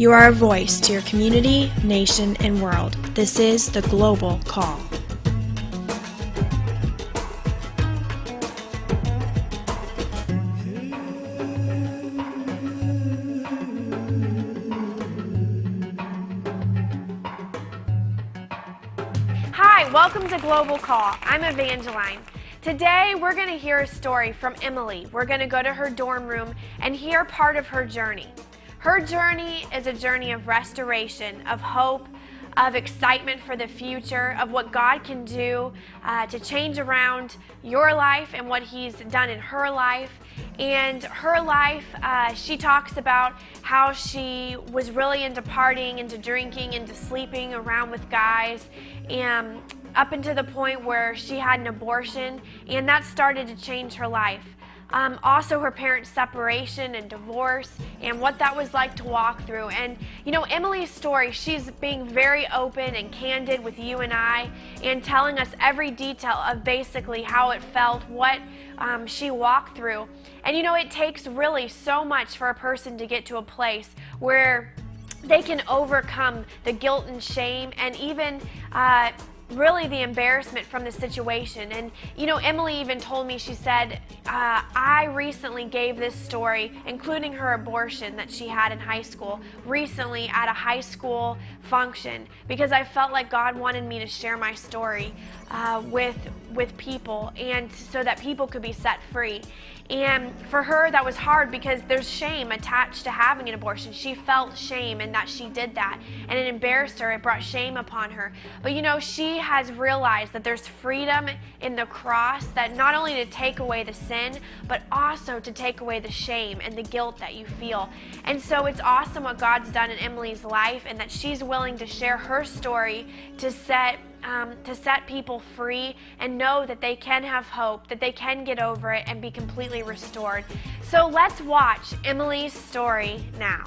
You are a voice to your community, nation, and world. This is the Global Call. Hi, welcome to Global Call. I'm Evangeline. Today, we're going to hear a story from Emily. We're going to go to her dorm room and hear part of her journey. Her journey is a journey of restoration, of hope, of excitement for the future, of what God can do to change around your life and what He's done in her life. And her life, she talks about how she was really into partying, into drinking, into sleeping around with guys, and up until the point where she had an abortion, and that started to change her life. Also her parents' separation and divorce and what that was like to walk through. And you know, Emily's story, she's being very open and candid with you and I and telling us every detail of basically how it felt, what she walked through. And you know, it takes really so much for a person to get to a place where they can overcome the guilt and shame and even really the embarrassment from the situation. And you know, Emily even told me, she said, I recently gave this story, including her abortion that she had in high school, recently at a high school function, because I felt like God wanted me to share my story with people, and so that people could be set free. And for her, that was hard because there's shame attached to having an abortion. She felt shame in that she did that, and it embarrassed her. It brought shame upon her. But you know, she has realized that there's freedom in the cross, that not only to take away the sin, but also to take away the shame and the guilt that you feel. And so it's awesome what God's done in Emily's life, and that she's willing to share her story to set people free and know that they can have hope, that they can get over it and be completely restored. So let's watch Emily's story now.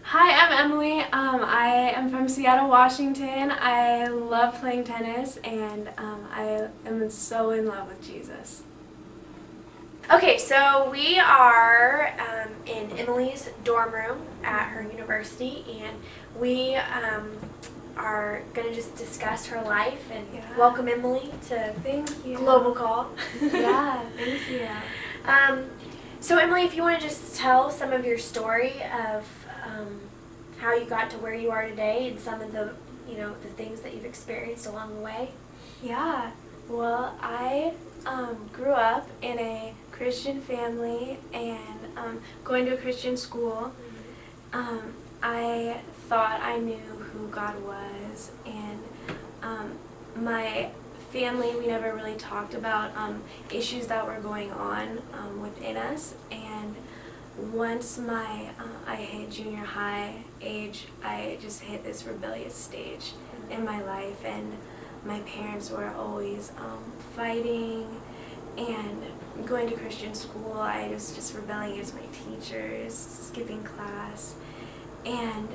Hi, I'm Emily. I am from Seattle, Washington. I love playing tennis, and I am so in love with Jesus. Okay, so we are in Emily's dorm room at her university, and we are going to just discuss her life and welcome Emily to Thank you. Global Call. Yeah, thank you. So Emily, if you want to just tell some of your story of how you got to where you are today and some of the, you know, the things that you've experienced along the way. Yeah, well, I grew up in a Christian family and going to a Christian school. I thought I knew who God was, and my family, we never really talked about issues that were going on within us. And once I hit junior high age, I just hit this rebellious stage in my life, and my parents were always fighting and going to Christian school. I was just rebelling against my teachers, skipping class. And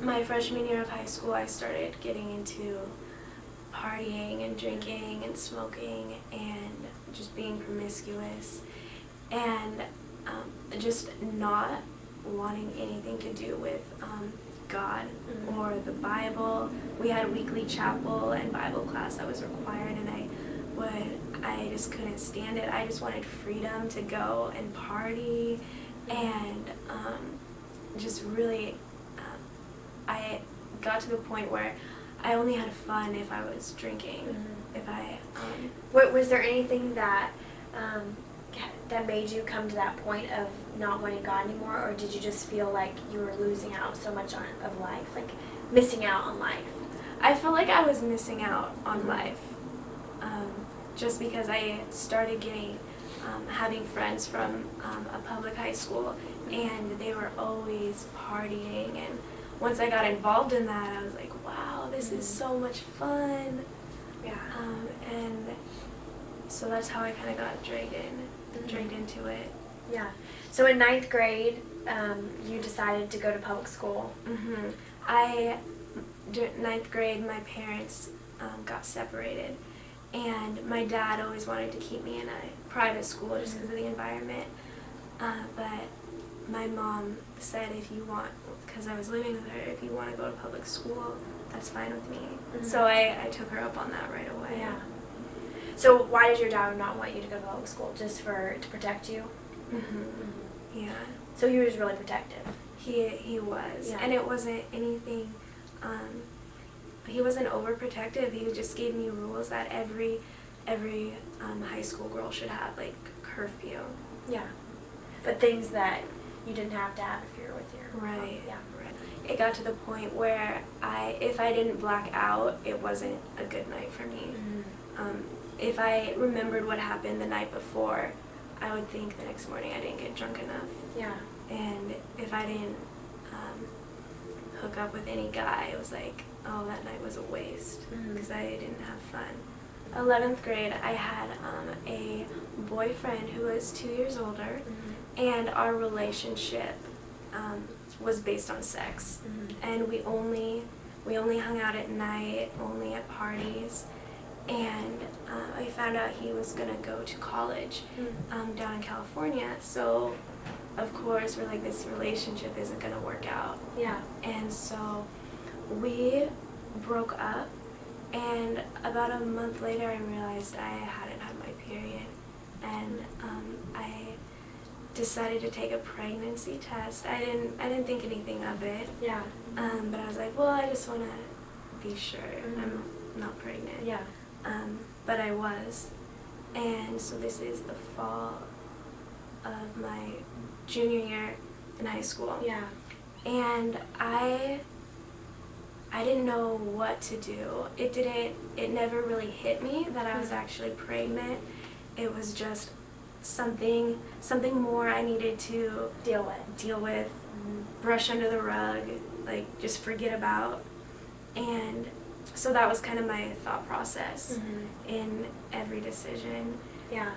my freshman year of high school, I started getting into partying and drinking and smoking and just being promiscuous and just not wanting anything to do with God or the Bible. We had weekly chapel and Bible class that was required, and I just couldn't stand it. I just wanted freedom to go and party, and just really I got to the point where I only had fun if I was drinking. If I Was there anything that that made you come to that point of not wanting God anymore, or did you just feel like you were losing out so much of life, like missing out on life? I felt like I was missing out on life, just because I started having friends from a public high school, and they were always partying, and once I got involved in that, I was like, wow, this is so much fun. Yeah. And so that's how I kind of got dragged into it. Yeah. So in 9th grade, you decided to go to public school. During 9th grade, my parents got separated, and my dad always wanted to keep me in a private school just because of the environment. But my mom said, if you want, because I was living with her, if you want to go to public school, that's fine with me. So I took her up on that right away. Yeah. So why did your dad not want you to go to public school? Just to protect you? Yeah. So he was really protective. He was. Yeah. And it wasn't anything, he wasn't overprotective. He just gave me rules that every high school girl should have, like curfew. Yeah. But things that you didn't have to have if you were with your mom. Right. Yeah. Right. It got to the point where if I didn't black out, it wasn't a good night for me. If I remembered what happened the night before, I would think the next morning I didn't get drunk enough. Yeah. And if I didn't hook up with any guy, it was like, oh, that night was a waste because I didn't have fun. 11th grade, I had a boyfriend who was 2 years older, and our relationship was based on sex. And we only hung out at night, only at parties. And I found out he was going to go to college down in California. So, of course, we're like, this relationship isn't going to work out. Yeah. And so we broke up. And about a month later, I realized I hadn't had my period. And I decided to take a pregnancy test. I didn't think anything of it. Yeah. But I was like, well, I just want to be sure I'm not pregnant. Yeah. But I was. And so this is the fall of my junior year in high school. Yeah. And I didn't know what to do. It never really hit me that I was actually pregnant. It was just something more I needed to deal with, brush under the rug, like just forget about. And so that was kind of my thought process in every decision. Yeah.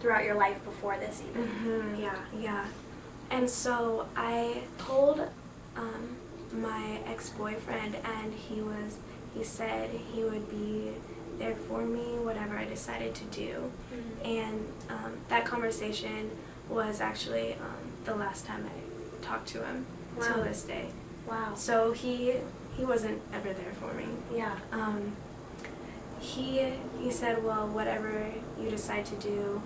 Throughout your life before this even. Yeah. And so I told my ex-boyfriend, and he said he would be there for me, whatever I decided to do. And that conversation was actually the last time I talked to him till this day. Wow. So he wasn't ever there for me. Yeah. He said, well, whatever you decide to do,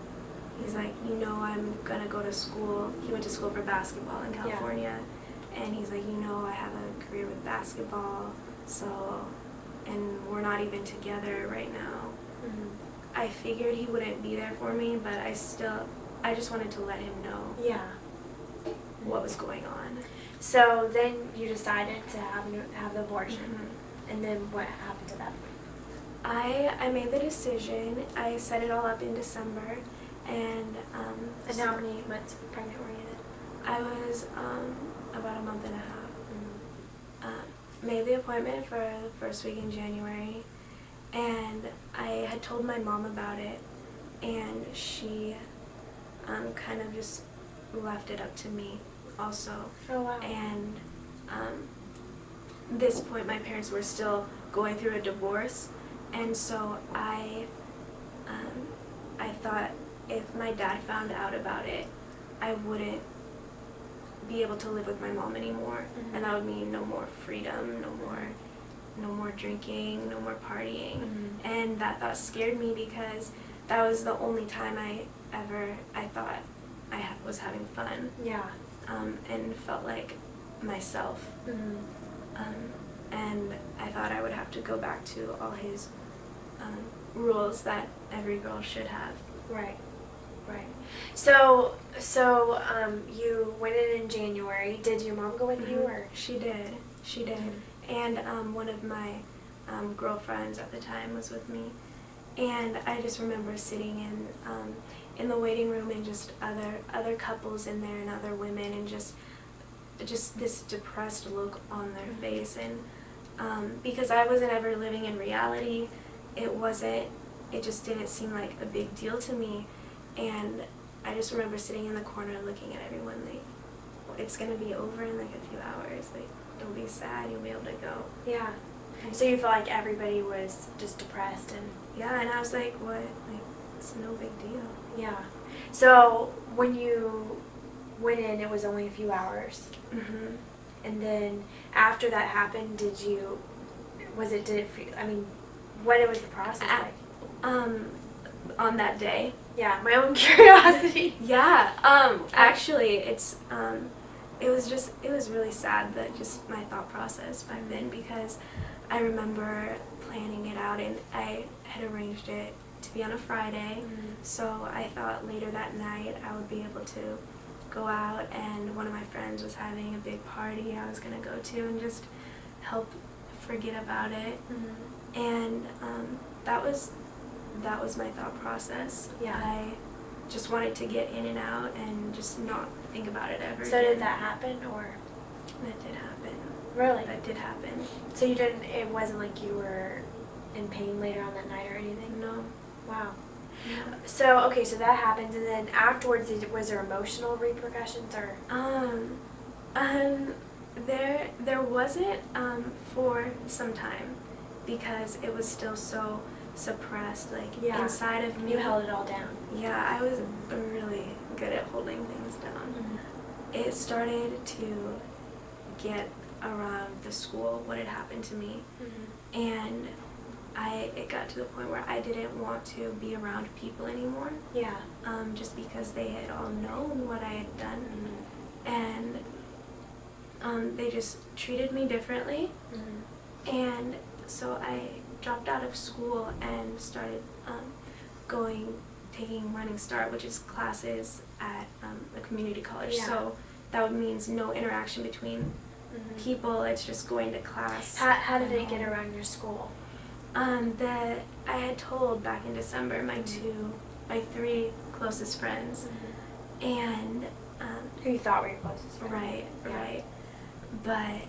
he's like, I'm gonna go to school. He went to school for basketball in California. And he's like, I have a career with basketball, and we're not even together right now. I figured he wouldn't be there for me, but I just wanted to let him know what was going on. So then you decided to have the abortion. And then what happened to that? I made the decision. I set it all up in December, and how many months pregnant were you then? I was about a month and a half. Made the appointment for the first week in January, and I had told my mom about it, and she kind of just left it up to me also. Oh, wow. And this point, my parents were still going through a divorce, and so I thought if my dad found out about it, I wouldn't be able to live with my mom anymore, and that would mean no more freedom, no more drinking, no more partying. And that thought scared me because that was the only time I thought I was having fun. Yeah. And felt like myself. And I thought I would have to go back to all his rules that every girl should have. Right. So you went in January. Did your mom go with you, or? She did. And one of my girlfriends at the time was with me. And I just remember sitting in the waiting room, and just other couples in there and other women, and just this depressed look on their face. And because I wasn't ever living in reality, it just didn't seem like a big deal to me. And I just remember sitting in the corner looking at everyone like, it's going to be over in like a few hours. Like, don't be sad, you'll be able to go. Yeah. So you felt like everybody was just depressed and... Yeah, and I was like, what? Like, it's no big deal. Yeah. So when you went in, it was only a few hours. Mhm. And then after that happened, did it feel, I mean, what was the process like? On that day. Yeah, my own curiosity. Yeah. Actually, it was really sad, that just my thought process back then, because I remember planning it out, and I had arranged it to be on a Friday. So I thought later that night I would be able to go out, and one of my friends was having a big party I was gonna go to, and just help forget about it. And that was my thought process. Yeah. I just wanted to get in and out and just not think about it ever So again. did that happen, or? That did happen. Really? That did happen. So it wasn't like you were in pain later on that night or anything? No. Wow. No. So, okay, so that happened, and then afterwards, was there emotional repercussions, or? There wasn't for some time, because it was still so suppressed, like Yeah. inside of me. You held it all down. Yeah, I was really good at holding things down. It started to get around the school, what had happened to me, and it got to the point where I didn't want to be around people anymore. Yeah. Just because they had all known what I had done, and they just treated me differently. And so I dropped out of school and started taking Running Start, which is classes at a community college. Yeah. So that means no interaction between people. It's just going to class. How did it get around your school? That I had told back in December my three closest friends, and Who you thought were your closest friends? right, Yeah. right, but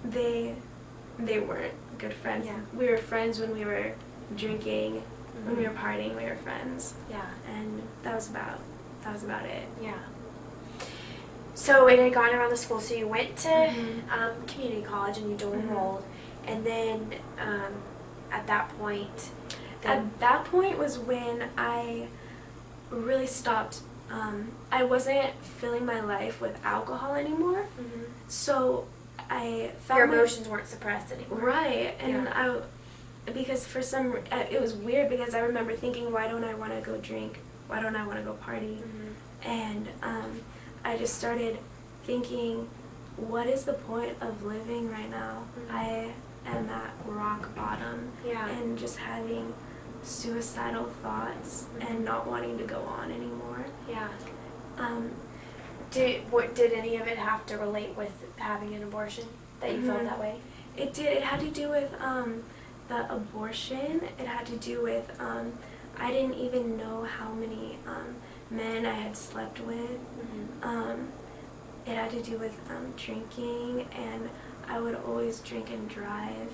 they weren't good friends. Yeah. We were friends when we were drinking, when we were partying. We were friends, Yeah. and that was about it. Yeah. So it had gone around the school, so you went to community college and you dual enrolled, and then at that point... At that point was when I really stopped. I wasn't filling my life with alcohol anymore, so I felt Your emotions weren't suppressed anymore. right, and Yeah. because for some, it was weird, because I remember thinking, why don't I want to go drink? Why don't I want to go party? And I just started thinking, what is the point of living right now? I am at rock bottom, Yeah. and just having suicidal thoughts and not wanting to go on anymore. Yeah. Um, Did any of it have to relate with having an abortion, that you felt that way? It did. It had to do with the abortion. It had to do with I didn't even know how many men I had slept with. It had to do with drinking, and I would always drink and drive,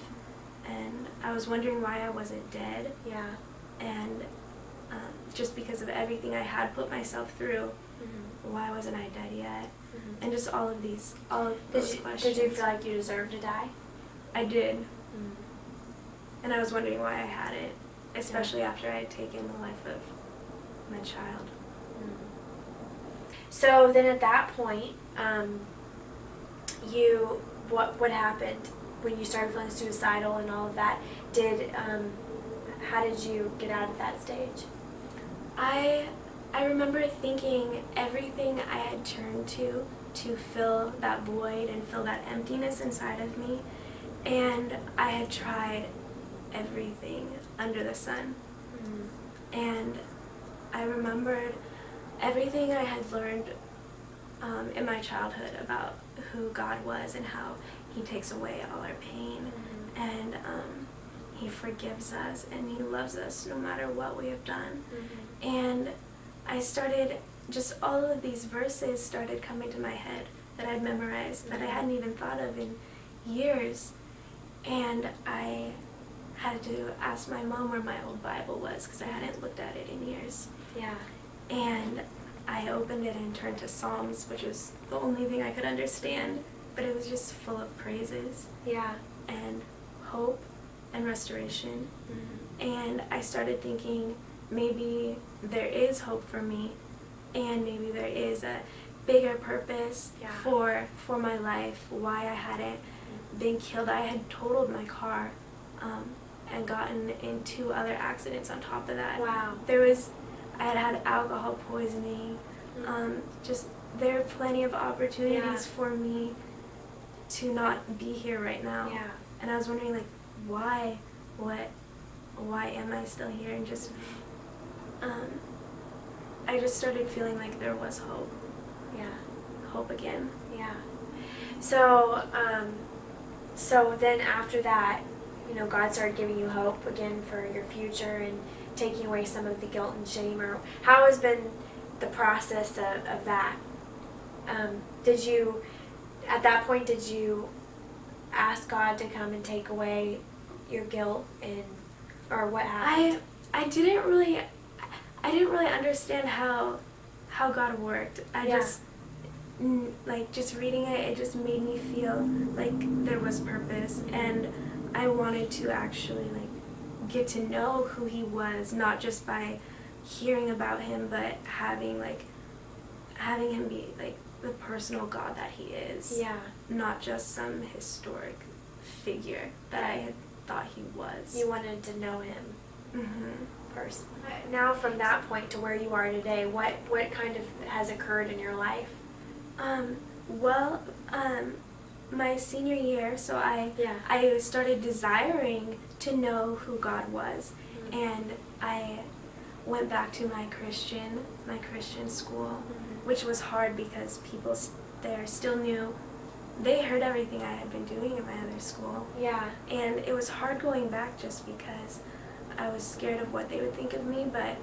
and I was wondering why I wasn't dead. Yeah. And just because of everything I had put myself through, why wasn't I dead yet? And just all of those questions. Did you feel like you deserved to die? I did. And I was wondering why I hadn't, especially after I had taken the life of my child. So then at that point, what happened when you started feeling suicidal and all of that? How did you get out of that stage? I remember thinking everything I had turned to fill that void and fill that emptiness inside of me, and I had tried everything under the sun. And I remembered everything I had learned in my childhood about who God was and how He takes away all our pain, and He forgives us and He loves us no matter what we have done. And I started, just all of these verses started coming to my head that I'd memorized, that I hadn't even thought of in years. And I had to ask my mom where my old Bible was, because I hadn't looked at it in years. Yeah. And I opened it and turned to Psalms, which was the only thing I could understand, but it was just full of praises Yeah. and hope and restoration. And I started thinking, maybe there is hope for me and maybe there is a bigger purpose for my life, why I hadn't been killed. I had totaled my car and gotten in 2 other accidents on top of that. Wow. I had alcohol poisoning. There are plenty of opportunities for me to not be here right now. Yeah. And I was wondering, like, why am I still here? And just, I just started feeling like there was hope. Yeah. Hope again. Yeah. So, so then after that, you know, God started giving you hope again for your future and taking away some of the guilt and shame. Or how has been the process of that? Did you, at that point, did you ask God to come and take away your guilt, and or what happened? I didn't really understand how God worked. Just reading it just made me feel like there was purpose, and I wanted to actually get to know who He was, not just by hearing about Him, but having Him be the personal God that He is. Yeah. Not just some historic figure that I had thought He was. You wanted to know Him. Mm-hmm. Personally. Now, from that point to where you are today, what kind of has occurred in your life? My senior year, so I started desiring to know who God was, and I went back to my Christian school, which was hard because people there still knew. They heard everything I had been doing in my other school. Yeah. And it was hard going back just because I was scared of what they would think of me, but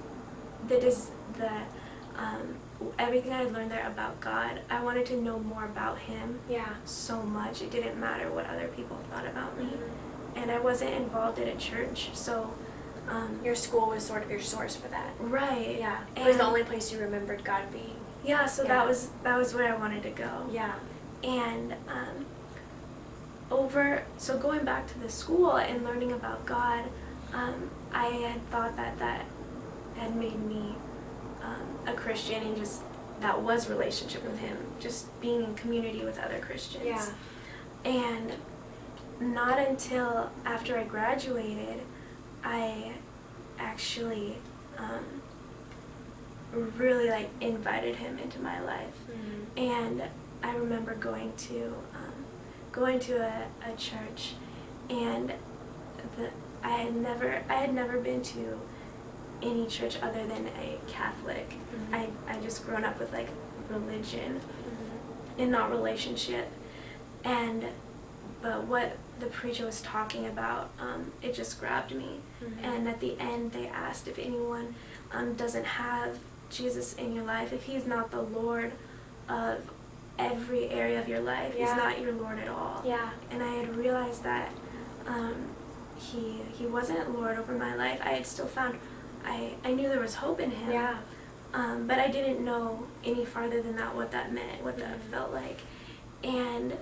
everything I had learned there about God, I wanted to know more about Him. Yeah. So much. It didn't matter what other people thought about me. And I wasn't involved in a church, so your school was sort of your source for that. Right. Yeah. It was the only place you remembered God being. Yeah, so that was where I wanted to go. Yeah. And so going back to the school and learning about God, I had thought that had made me a Christian, and just that was relationship with Him, just being in community with other Christians. Yeah. And not until after I graduated, I actually really invited Him into my life. And I remember going to a church, and I had never been to any church other than a Catholic. I just grown up with religion and not relationship, but what the preacher was talking about, it just grabbed me. And at the end they asked if anyone doesn't have Jesus in your life, if He's not the Lord of every area of your life, He's not your Lord at all. Yeah. And I had realized that he wasn't Lord over my life. I had still found, I knew there was hope in Him. Yeah. But I didn't know any farther than that what that meant, what that felt like. And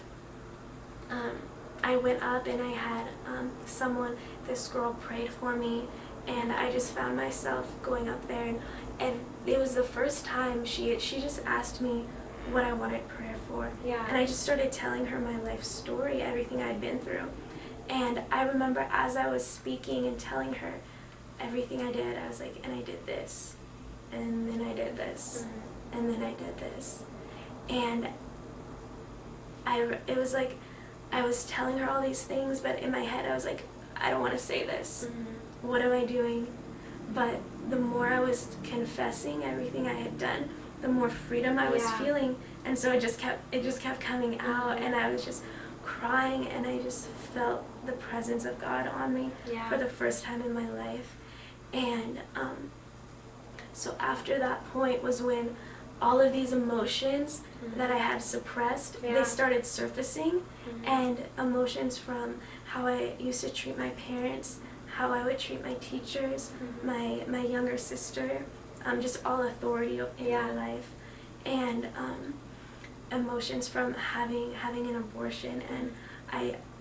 I went up and I had this girl prayed for me, and I just found myself going up there, and it was the first time she just asked me what I wanted prayer for. Yeah. And I just started telling her my life story, everything I'd been through. And I remember as I was speaking and telling her everything I did, I was like, and I did this, and then I did this, and then I did this. And it was like I was telling her all these things, but in my head I was like, I don't want to say this. What am I doing? But the more I was confessing everything I had done, the more freedom I was feeling, and so it just kept coming out, and I was just crying, and I just felt the presence of God on me for the first time in my life. And so after that point was when all of these emotions that I had suppressed, they started surfacing, and emotions from how I used to treat my parents, how I would treat my teachers, my younger sister, just all authority in my life, and emotions from having an abortion. And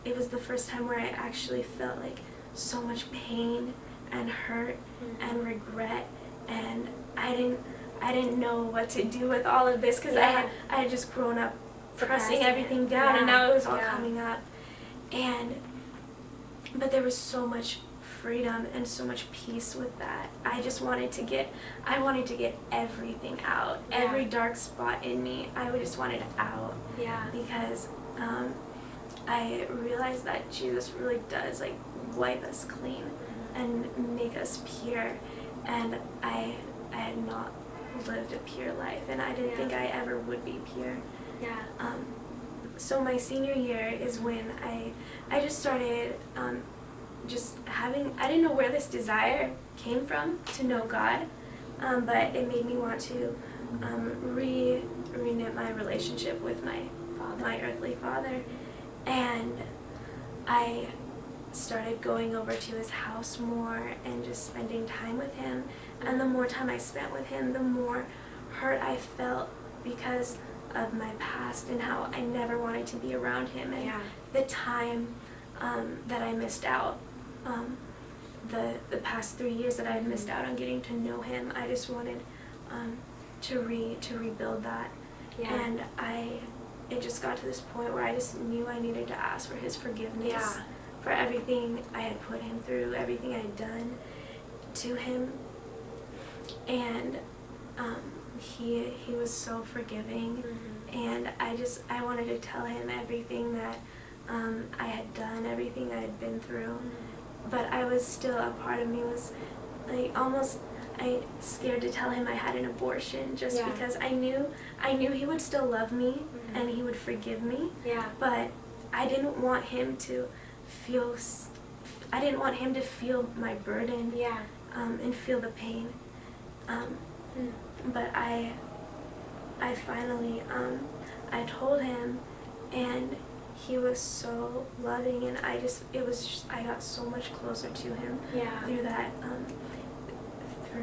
it was the first time where I actually felt so much pain and hurt and regret, and I I didn't know what to do with all of this because I had just grown up pressing everything down, and now it was all coming up. But there was so much freedom and so much peace with that. I wanted to get everything out. Every dark spot in me, I just wanted out. Yeah. Because I realized that Jesus really does like wipe us clean and make us pure. And I had not lived a pure life, and I didn't think I ever would be pure. Yeah. So my senior year is when I just started I didn't know where this desire came from to know God, but it made me want to reknit my relationship with my earthly father, and I started going over to his house more and just spending time with him. And the more time I spent with him, the more hurt I felt because of my past and how I never wanted to be around him, and the time that I missed out, the past 3 years that I had missed out on getting to know him. I just wanted to rebuild that. And it just got to this point where I just knew I needed to ask for his forgiveness for everything I had put him through, everything I had done to him. And he was so forgiving, and I wanted to tell him everything that I had done, everything I had been through. But I was still, a part of me was like I scared to tell him I had an abortion, just because I knew he would still love me and he would forgive me. But I didn't want him to feel my burden and feel the pain. But I finally I told him, and he was so loving, and I got so much closer to him through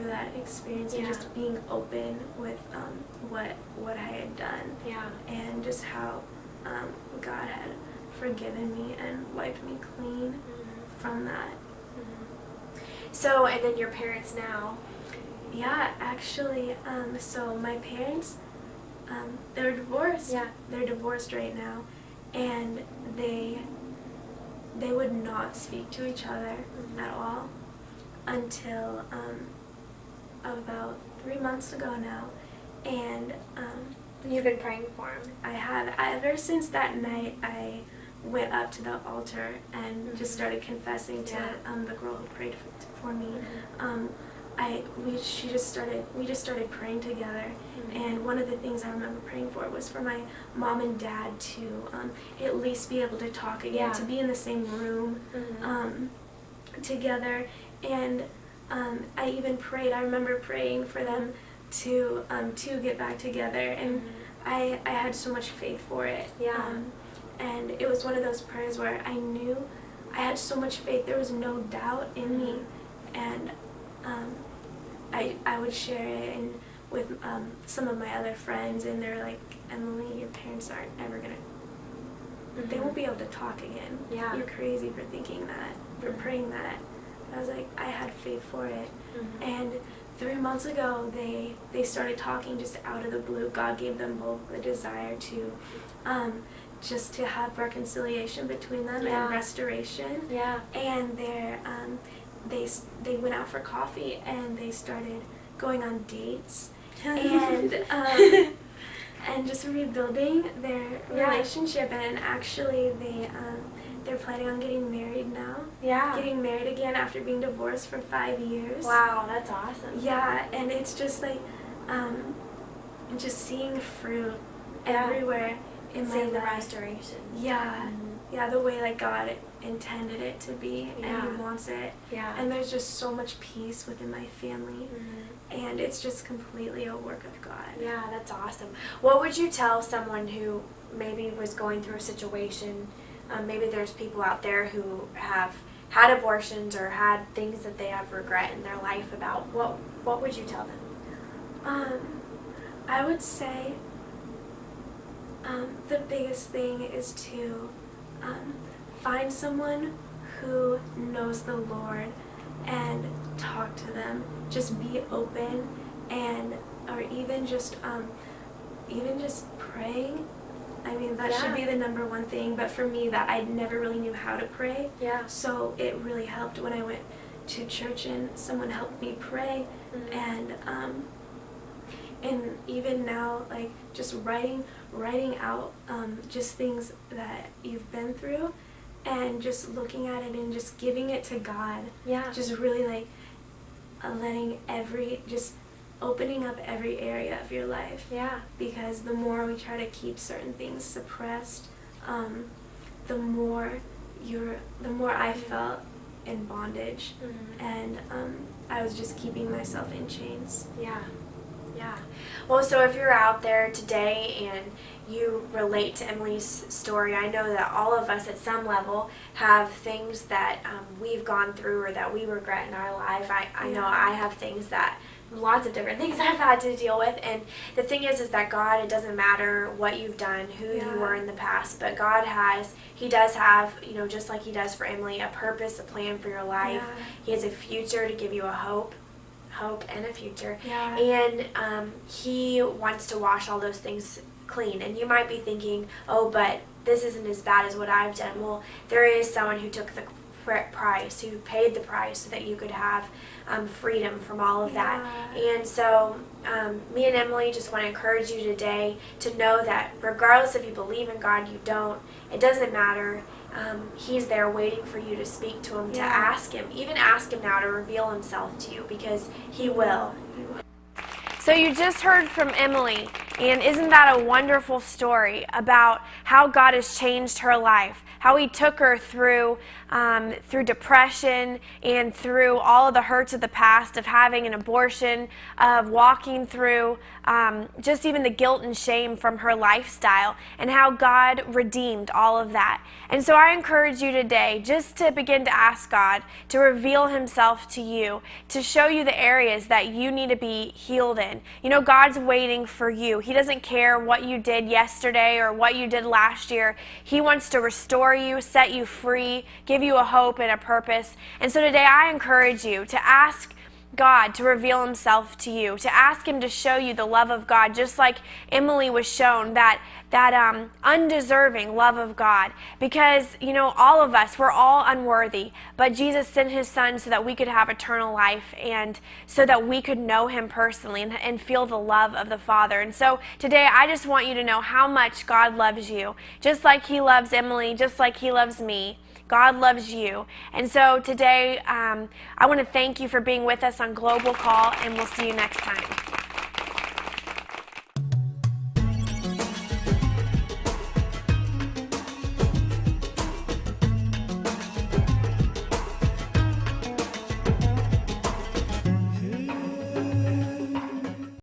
that experience, and just being open with what I had done, and just how God had forgiven me and wiped me clean from that. So, and then your parents now? Yeah, actually, so my parents, they're divorced. They're divorced right now, and they would not speak to each other at all until about 3 months ago now. And you've been praying for him? I have. Ever since that night, I went up to the altar and just started confessing to the girl who prayed for me. We just started praying together, and one of the things I remember praying for was for my mom and dad to at least be able to talk again, to be in the same room together. And I even prayed. I remember praying for them to get back together, and I had so much faith for it. And it was one of those prayers where I knew I had so much faith. There was no doubt in me, and I would share it with some of my other friends, and they're like, Emily, your parents aren't ever gonna, they won't be able to talk again. You're crazy for thinking that, for praying that. And I was like, I had faith for it. And 3 months ago, they started talking just out of the blue. God gave them both the desire to just to have reconciliation between them and restoration. And they went out for coffee, and they started going on dates and and just rebuilding their relationship. And actually they're planning on getting married now. Getting married again after being divorced for 5 years. Wow, that's awesome. And it's just like just seeing fruit everywhere in my life. The restoration. The way like God intended it to be, and He wants it. And there's just so much peace within my family, and it's just completely a work of God. That's awesome. What would you tell someone who maybe was going through a situation? Maybe there's people out there who have had abortions or had things that they have regret in their life about. What would you tell them? I would say the biggest thing is to find someone who knows the Lord and talk to them. Just be open and or even just praying. I mean, that should be the number one thing, but for me, that I never really knew how to pray. Yeah. So it really helped when I went to church and someone helped me pray. And even now, like, just writing out just things that you've been through, and just looking at it and just giving it to God. Yeah. Just really, like, just opening up every area of your life. Yeah. Because the more we try to keep certain things suppressed, the more I felt in bondage, and I was just keeping myself in chains. Yeah. Yeah. Well, so if you're out there today and you relate to Emily's story, I know that all of us at some level have things that we've gone through or that we regret in our life. I know I have things lots of different things I've had to deal with, and the thing is that God, it doesn't matter what you've done, who you were in the past, but God He does have, just like He does for Emily, a purpose, a plan for your life. He has a future to give you a hope and a future. And He wants to wash all those things clean. And you might be thinking, oh, but this isn't as bad as what I've done. Well, there is someone who took the price, who paid the price so that you could have freedom from all of that. And so me and Emily just want to encourage you today to know that regardless if you believe in God, you don't, it doesn't matter. He's there waiting for you to speak to Him, to ask Him, even ask Him now to reveal Himself to you, because He will. So you just heard from Emily, and isn't that a wonderful story about how God has changed her life, how He took her through depression and through all of the hurts of the past, of having an abortion, of walking through just even the guilt and shame from her lifestyle, and how God redeemed all of that. And so I encourage you today just to begin to ask God to reveal Himself to you, to show you the areas that you need to be healed in. God's waiting for you. He doesn't care what you did yesterday or what you did last year. He wants to restore you, set you free, give you a hope and a purpose. And so today I encourage you to ask God to reveal Himself to you, to ask Him to show you the love of God, just like Emily was shown, that undeserving love of God. Because, all of us, we're all unworthy, but Jesus sent His Son so that we could have eternal life, and so that we could know Him personally and feel the love of the Father. And so today I just want you to know how much God loves you, just like He loves Emily, just like He loves me. God loves you. And so today, I want to thank you for being with us on Global Call, and we'll see you next time.